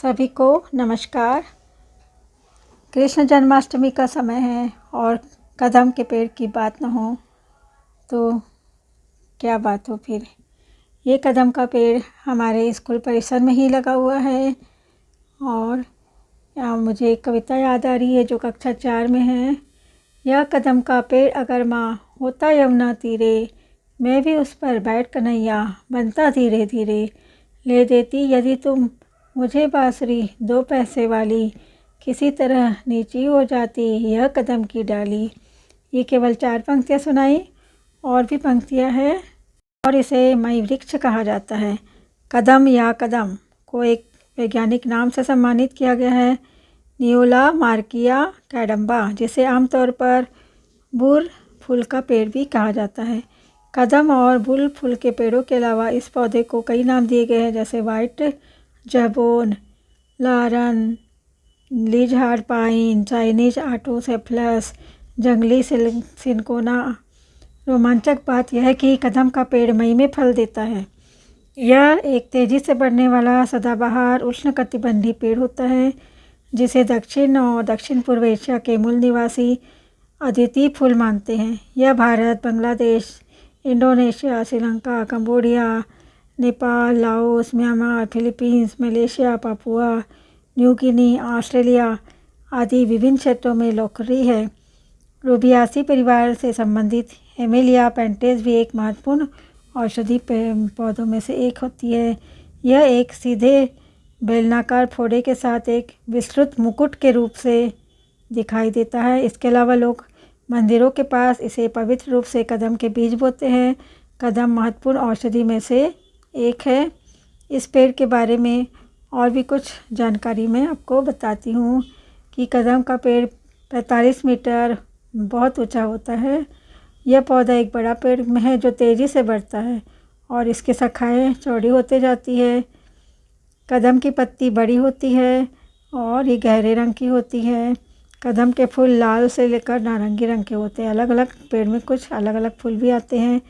सभी को नमस्कार। कृष्ण जन्माष्टमी का समय है और कदम के पेड़ की बात न हो तो क्या बात हो फिर। ये कदम का पेड़ हमारे स्कूल परिसर में ही लगा हुआ है और यहाँ मुझे एक कविता याद आ रही है जो कक्षा 4 में है। यह कदम का पेड़ अगर माँ होता यमुना तीरे, मैं भी उस पर बैठ कन्हैया बनता धीरे धीरे। ले देती यदि तुम मुझे बांसुरी 2 पैसे वाली, किसी तरह नीची हो जाती यह कदम की डाली। ये केवल 4 पंक्तियाँ सुनाई, और भी पंक्तियाँ हैं और इसे मई वृक्ष कहा जाता है। कदम या कदम को एक वैज्ञानिक नाम से सम्मानित किया गया है, नियोला मार्किया कैडम्बा, जिसे आमतौर पर बुल फूल का पेड़ भी कहा जाता है। कदम और बुल फूल के पेड़ों के अलावा इस पौधे को कई नाम दिए गए हैं, जैसे वाइट जबोन, लारन, लिजहार्ड पाइन, चाइनीज आटोसेफ्लस, जंगली सिनकोना। रोमांचक बात यह है कि कदम का पेड़ मई में फल देता है। यह एक तेजी से बढ़ने वाला सदाबहार उष्णकटिबंधीय पेड़ होता है, जिसे दक्षिण और दक्षिण पूर्व एशिया के मूल निवासी अद्वितीय फूल मानते हैं। यह Bharat, Bangladesh, Indonesia, Sri Lanka, Cambodia, Nepal, Laos, Myanmar, Philippines, Malaysia, Papua New Guinea, Australia आदि विभिन्न क्षेत्रों में लोकप्रिय है। रूबियासी परिवार से संबंधित एमेलिया पेंटेस भी एक महत्वपूर्ण औषधि पौधों में से एक होती है। यह एक सीधे बेलनाकार फोड़े के साथ एक विस्तृत मुकुट के रूप से दिखाई देता है। इसके अलावा लोग मंदिरों के पास इसे पवित्र रूप से कदम के बीज बोते हैं। कदम महत्वपूर्ण औषधि में से एक है। इस पेड़ के बारे में और भी कुछ जानकारी मैं आपको बताती हूँ कि कदम का पेड़ 45 मीटर बहुत ऊंचा होता है। यह पौधा एक बड़ा पेड़ में है जो तेज़ी से बढ़ता है और इसकी शाखाएं चौड़ी होते जाती है। कदम की पत्ती बड़ी होती है और ये गहरे रंग की होती है। कदम के फूल लाल से लेकर नारंगी रंग के होते हैं। अलग अलग पेड़ में कुछ अलग अलग फूल भी आते हैं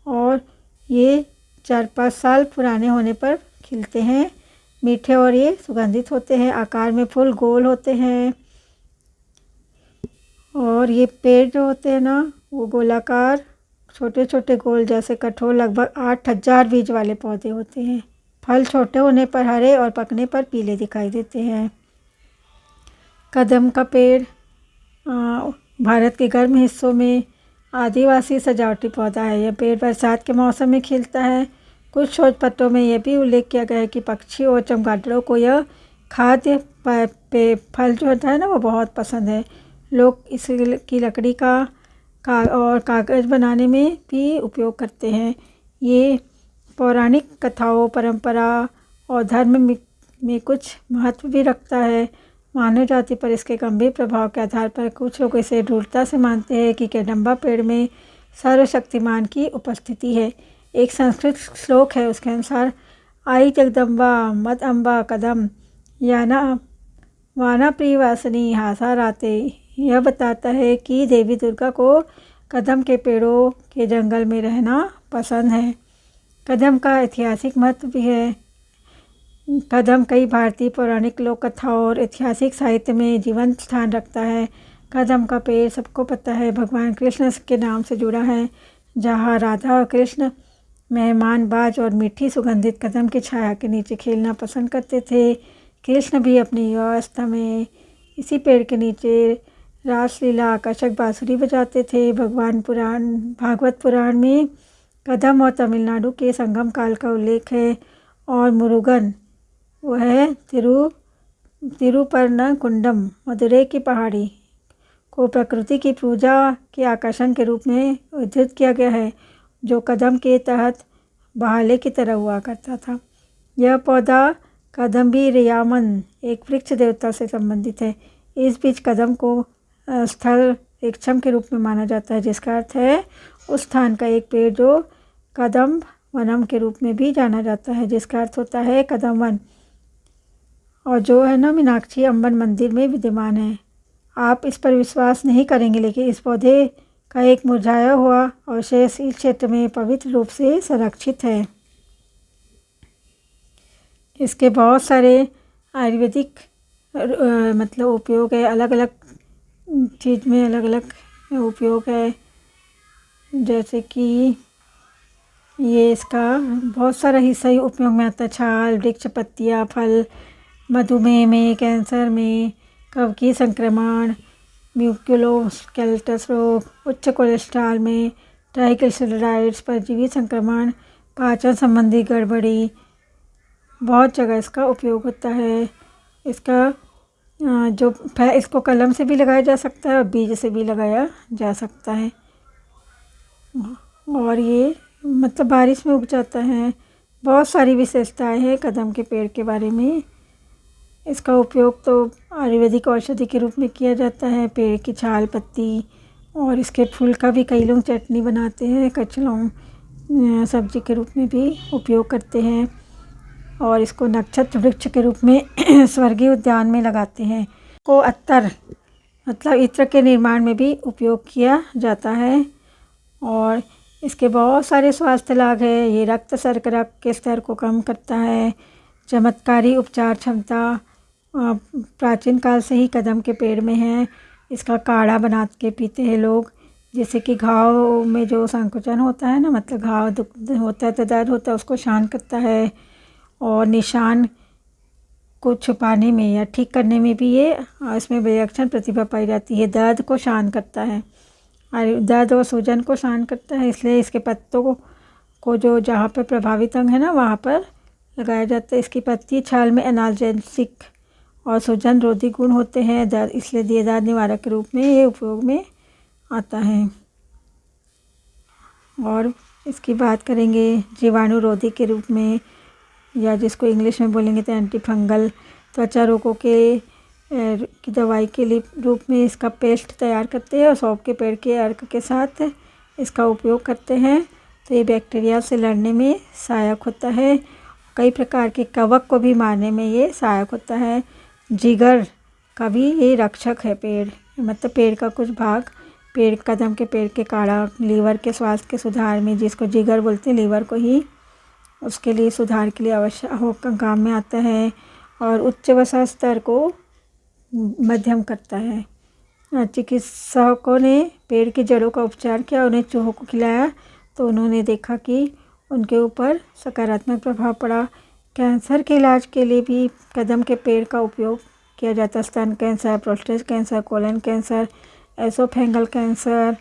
और ये 4-5 साल पुराने होने पर खिलते हैं। मीठे और ये सुगंधित होते हैं। आकार में फूल गोल होते हैं और ये पेड़ जो होते हैं ना, वो गोलाकार छोटे छोटे गोल जैसे कठोर लगभग 8000 बीज वाले पौधे होते हैं। फल छोटे होने पर हरे और पकने पर पीले दिखाई देते हैं। कदम का पेड़ भारत के गर्म हिस्सों में आदिवासी सजावटी पौधा है। यह पेड़ बरसात के मौसम में खिलता है। कुछ शोध पत्रों में यह भी उल्लेख किया गया है कि पक्षी और चमगादड़ों को यह खाद्य फल जो होता है ना, वो बहुत पसंद है। लोग इसकी लकड़ी का और कागज़ बनाने में भी उपयोग करते हैं। ये पौराणिक कथाओं, परंपरा और धर्म में कुछ महत्व भी रखता है। मानव जाति पर इसके गंभीर प्रभाव के आधार पर कुछ लोग इसे दृढ़ता से मानते हैं कि कैडम्बा पेड़ में सर्वशक्तिमान की उपस्थिति है। एक संस्कृत श्लोक है, उसके अनुसार आई जगदम्बा मद अम्बा कदम याना वाना प्रियवासिनी हासा राते। यह बताता है कि देवी दुर्गा को कदम के पेड़ों के जंगल में रहना पसंद है। कदम का ऐतिहासिक महत्व भी है। कदम कई भारतीय पौराणिक लोक कथाओं और ऐतिहासिक साहित्य में जीवंत स्थान रखता है। कदम का पेड़ सबको पता है भगवान कृष्ण के नाम से जुड़ा है, जहाँ राधा और कृष्ण मेहमानबाज और मीठी सुगंधित कदम की छाया के नीचे खेलना पसंद करते थे। कृष्ण भी अपनी युवावस्था में इसी पेड़ के नीचे रासलीला आकर्षक बांसुरी बजाते थे। भागवत पुराण में कदम और तमिलनाडु के संगम काल का उल्लेख है और मुरुगन वह तिरुपरनकुंडम मदुरै की पहाड़ी को प्रकृति की पूजा के आकर्षण के रूप में उद्धृत किया गया है, जो कदम के तहत बहाले की तरह हुआ करता था। यह पौधा कदम्बी रियामन एक वृक्ष देवता से संबंधित है। इस बीच कदम को स्थल वृक्षम के रूप में माना जाता है, जिसका अर्थ है उस स्थान का एक पेड़ जो कदम वनम के रूप में भी जाना जाता है, जिसका अर्थ होता है कदम वन, और जो है ना मीनाक्षी अम्बन मंदिर में विद्यमान है। आप इस पर विश्वास नहीं करेंगे, लेकिन इस पौधे का एक मुरझाया हुआ अवशेष इस क्षेत्र में पवित्र रूप से संरक्षित है। इसके बहुत सारे आयुर्वेदिक मतलब उपयोग है, अलग अलग चीज़ में अलग अलग उपयोग है। जैसे कि ये इसका बहुत सारा हिस्सा ही उपयोग में आता है। छाल, वृक्ष, पत्तियाँ, फल, मधुमेह में, कैंसर में, कवकीय संक्रमण, म्यूकोस्केलेटस रोग, उच्च कोलेस्ट्रॉल में, ट्राइग्लिसराइड्स, परजीवी संक्रमण, पाचन संबंधी गड़बड़ी, बहुत जगह इसका उपयोग होता है। इसका इसको कलम से भी लगाया जा सकता है और बीज से भी लगाया जा सकता है। और ये मतलब बारिश में उग जाता है। बहुत सारी विशेषताएं हैं कदम के पेड़ के बारे में। इसका उपयोग तो आयुर्वेदिक औषधि के रूप में किया जाता है। पेड़ की छाल, पत्ती और इसके फूल का भी कई लोग चटनी बनाते हैं। कच्चे लोग सब्जी के रूप में भी उपयोग करते हैं और इसको नक्षत्र वृक्ष के रूप में स्वर्गीय उद्यान में लगाते हैं। को अत्तर मतलब इत्र के निर्माण में भी उपयोग किया जाता है और इसके बहुत सारे स्वास्थ्य लाभ है। ये रक्त शर्करा के स्तर को कम करता है। चमत्कारी उपचार क्षमता प्राचीन काल से ही कदम के पेड़ में है। इसका काढ़ा बना के पीते हैं लोग, जैसे कि घाव में जो संकुचन होता है ना, मतलब घाव दुख होता है तो दर्द होता है, उसको शांत करता है और निशान को छुपाने में या ठीक करने में भी ये इसमें विलक्षण प्रतिभा पाई जाती है। दर्द को शांत करता है और दर्द और सूजन को शांत करता है, इसलिए इसके पत्तों को जो जहाँ पर प्रभावित अंग है ना वहाँ पर लगाया जाता है। इसकी पत्ती छाल में एनाल्जेसिक और सूजन रोधी गुण होते हैं, दर्द इसलिए ये दर्द निवारक के रूप में ये उपयोग में आता है। और इसकी बात करेंगे जीवाणुरोधी के रूप में, या जिसको इंग्लिश में बोलेंगे तो एंटी फंगल। त्वचा रोगों के की दवाई के लिए रूप में इसका पेस्ट तैयार करते हैं और सौंफ के पेड़ के अर्क के साथ इसका उपयोग करते हैं, तो ये बैक्टीरिया से लड़ने में सहायक होता है। कई प्रकार के कवक को भी मारने में ये सहायक होता है। जिगर का भी ये रक्षक है पेड़, मतलब पेड़ का कुछ भाग पेड़ कदम के पेड़ के काढ़ा लीवर के स्वास्थ्य के सुधार में, जिसको जिगर बोलते हैं लीवर को ही, उसके लिए सुधार के लिए आवश्यक होकर काम में आता है। और उच्च वसा स्तर को मध्यम करता है। चिकित्सकों ने पेड़ की जड़ों का उपचार किया, उन्हें चूहों को खिलाया तो उन्होंने देखा कि उनके ऊपर सकारात्मक प्रभाव पड़ा। कैंसर के इलाज के लिए भी कदम के पेड़ का उपयोग किया जाता है। स्तन cancer, prostate cancer, colon cancer, oesophageal cancer,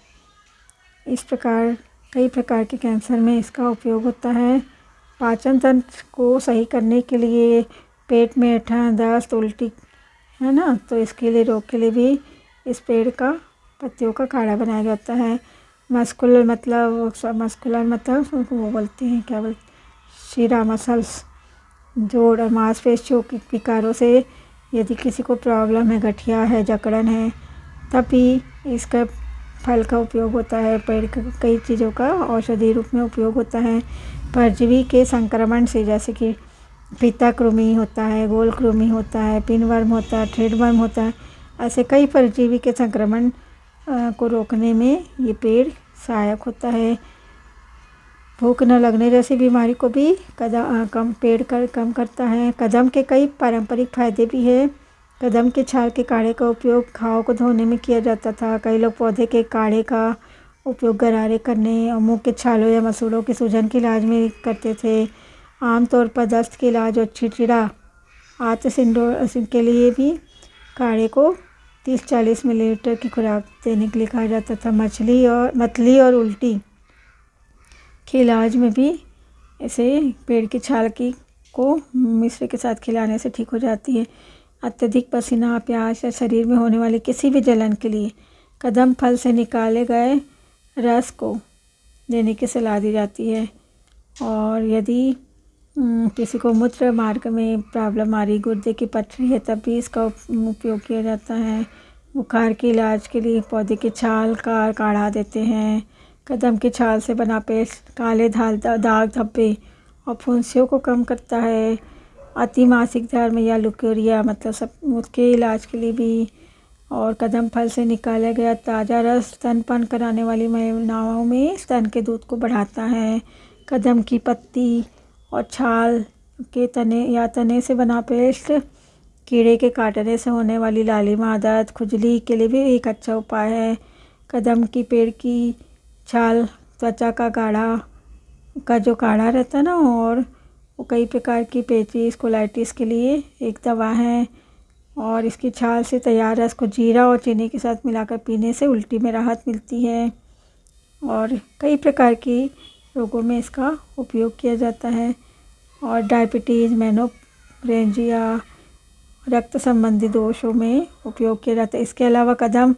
इस प्रकार कई प्रकार के कैंसर में इसका उपयोग होता है। पाचन तंत्र को सही करने के लिए, पेट में ऐंठन, दस्त, उल्टी है ना, तो इसके लिए रोग के लिए भी इस पेड़ का पत्तियों का काढ़ा बनाया जाता है। मस्कुलर मतलब वो बोलते हैं क्या बोलते, शिरा मसल्स, जोड़ और मांसपेशियों के विकारों से यदि किसी को प्रॉब्लम है, गठिया है, जकड़न है, तब भी इसका फल का उपयोग होता है। पेड़ का कई चीज़ों का औषधि रूप में उपयोग होता है। परजीवी के संक्रमण से, जैसे कि फीता कृमि होता है, गोल कृमि होता है, पिनवर्म होता है, थ्रेडवर्म होता है, ऐसे कई परजीवी के संक्रमण को रोकने में ये पेड़ सहायक होता है। भूख न लगने जैसी बीमारी को भी पेड़ कम करता है। कदम के कई पारंपरिक फायदे भी है। कदम के छाल के काढ़े का उपयोग घाव को धोने में किया जाता था। कई लोग पौधे के काढ़े का उपयोग गरारे करने और मुंह के छालों या मसूड़ों के सूजन के इलाज में करते थे। आमतौर पर दस्त के इलाज और चिड़चिड़ा आंत सिंड्रोम के लिए भी काढ़े को 30-40 मिलीलीटर की खुराक देने के लिए कहा जाता था। मतली और उल्टी के इलाज में भी इसे पेड़ की छाल को मिश्री के साथ खिलाने से ठीक हो जाती है। अत्यधिक पसीना, प्यास या शरीर में होने वाली किसी भी जलन के लिए कदम फल से निकाले गए रस को देने की सलाह दी जाती है। और यदि किसी को मूत्र मार्ग में प्रॉब्लम आ रही, गुर्दे की पथरी है, तब भी इसका उपयोग किया जाता है। बुखार के इलाज के लिए पौधे की छाल का काढ़ा देते हैं। कदम की छाल से बना पेस्ट काले दाग धब्बे और फुंसियों को कम करता है। अति मासिक धर्म या लुकेरिया मतलब सब उसके इलाज के लिए भी। और कदम फल से निकाला गया ताज़ा रस स्तनपान कराने वाली महिलाओं में स्तन के दूध को बढ़ाता है। कदम की पत्ती और छाल के तने से बना पेस्ट कीड़े के काटने से होने वाली लालिमा दर्द, खुजली के लिए भी एक अच्छा उपाय है। कदम की पेड़ की छाल त्वचा का जो काढ़ा रहता है ना, और वो कई प्रकार की पेचिस कोलाइटिस के लिए एक दवा है। और इसकी छाल से तैयार रस को जीरा और चीनी के साथ मिलाकर पीने से उल्टी में राहत मिलती है। और कई प्रकार की रोगों में इसका उपयोग किया जाता है। और डायबिटीज़, मेनोरेंजिया, रक्त संबंधी दोषों में उपयोग किया जाता है। इसके अलावा कदम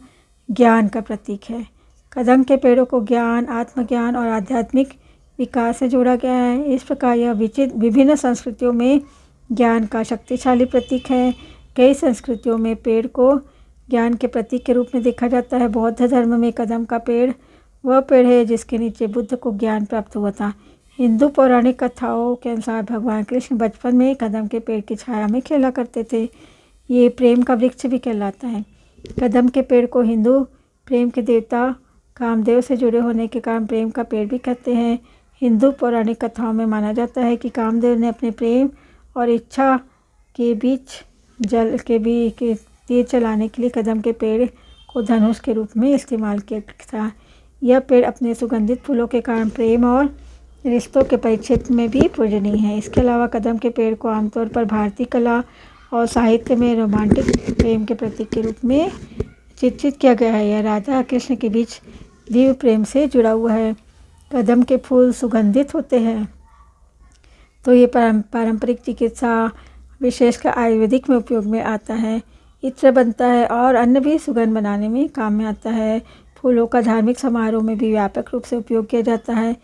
ज्ञान का प्रतीक है। कदम के पेड़ों को ज्ञान, आत्मज्ञान और आध्यात्मिक विकास से जोड़ा गया है। इस प्रकार यह विभिन्न संस्कृतियों में ज्ञान का शक्तिशाली प्रतीक है। कई संस्कृतियों में पेड़ को ज्ञान के प्रतीक के रूप में देखा जाता है। बौद्ध धर्म में कदम का पेड़ वह पेड़ है जिसके नीचे बुद्ध को ज्ञान प्राप्त हुआ था। हिंदू पौराणिक कथाओं के अनुसार भगवान कृष्ण बचपन में कदम के पेड़ की छाया में खेला करते थे। ये प्रेम का वृक्ष भी कहलाता है। कदम के पेड़ को हिंदू प्रेम के देवता कामदेव से जुड़े होने के कारण प्रेम का पेड़ भी कहते हैं। हिंदू पौराणिक कथाओं में माना जाता है कि कामदेव ने अपने प्रेम और इच्छा के बीच जल के तीर चलाने के लिए कदम के पेड़ को धनुष के रूप में इस्तेमाल किया था। यह पेड़ अपने सुगंधित फूलों के कारण प्रेम और रिश्तों के परिक्षेत्र में भी पूजनीय है। इसके अलावा कदम के पेड़ को आमतौर पर भारतीय कला और साहित्य में रोमांटिक प्रेम के प्रतीक के रूप में चित्रित किया गया है। यह राधा कृष्ण के बीच दिव्य प्रेम से जुड़ा हुआ है। कदम के फूल सुगंधित होते हैं, तो ये पारंपरिक चिकित्सा, विशेषकर आयुर्वेदिक में उपयोग में आता है। इत्र बनता है और अन्य भी सुगंध बनाने में काम में आता है। फूलों का धार्मिक समारोह में भी व्यापक रूप से उपयोग किया जाता है।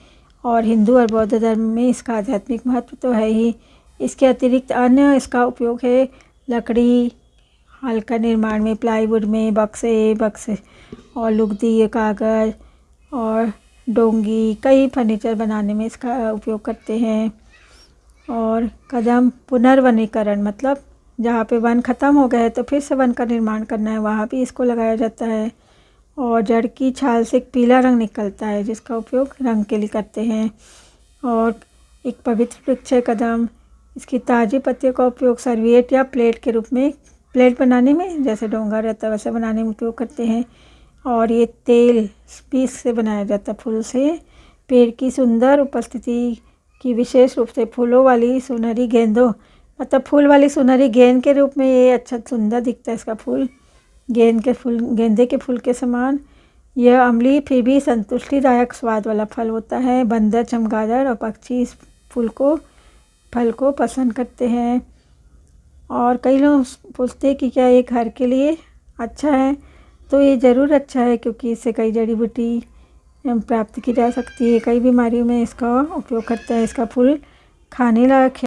और हिंदू और बौद्ध धर्म में इसका आध्यात्मिक महत्व तो है ही। इसके अतिरिक्त अन्य इसका उपयोग है लकड़ी, हल्का निर्माण में, प्लाईवुड में, बक्से और लुगदी, कागज़ और डोंगी, कई फर्नीचर बनाने में इसका उपयोग करते हैं। और कदम पुनर्वनीकरण, मतलब जहाँ पे वन ख़त्म हो गया है तो फिर से वन का निर्माण करना है, वहाँ भी इसको लगाया जाता है। और जड़ की छाल से एक पीला रंग निकलता है जिसका उपयोग रंग के लिए करते हैं। और एक पवित्र वृक्ष है कदम। इसकी ताज़ी पत्तियों का उपयोग सर्विएट या प्लेट के रूप में, प्लेट बनाने में, जैसे डोंगा रहता है वैसे बनाने में उपयोग करते हैं। और ये तेल पीस से बनाया जाता है फूल से। पेड़ की सुंदर उपस्थिति की विशेष रूप से फूलों वाली सुनहरी गेंदों, मतलब फूल वाली सुनहरी गेंद के रूप में ये अच्छा सुंदर दिखता है। इसका फूल गेंदे के फूल के समान। यह अम्लीय फिर भी संतुष्टिदायक स्वाद वाला फल होता है। बंदर, चमगादड़ और पक्षी इस फल को पसंद करते हैं। और कई लोग पूछते हैं कि क्या ये घर के लिए अच्छा है, तो ये ज़रूर अच्छा है क्योंकि इससे कई जड़ी बूटी प्राप्त की जा सकती है। कई बीमारियों में इसका उपयोग करता है। इसका फूल खाने लायक है।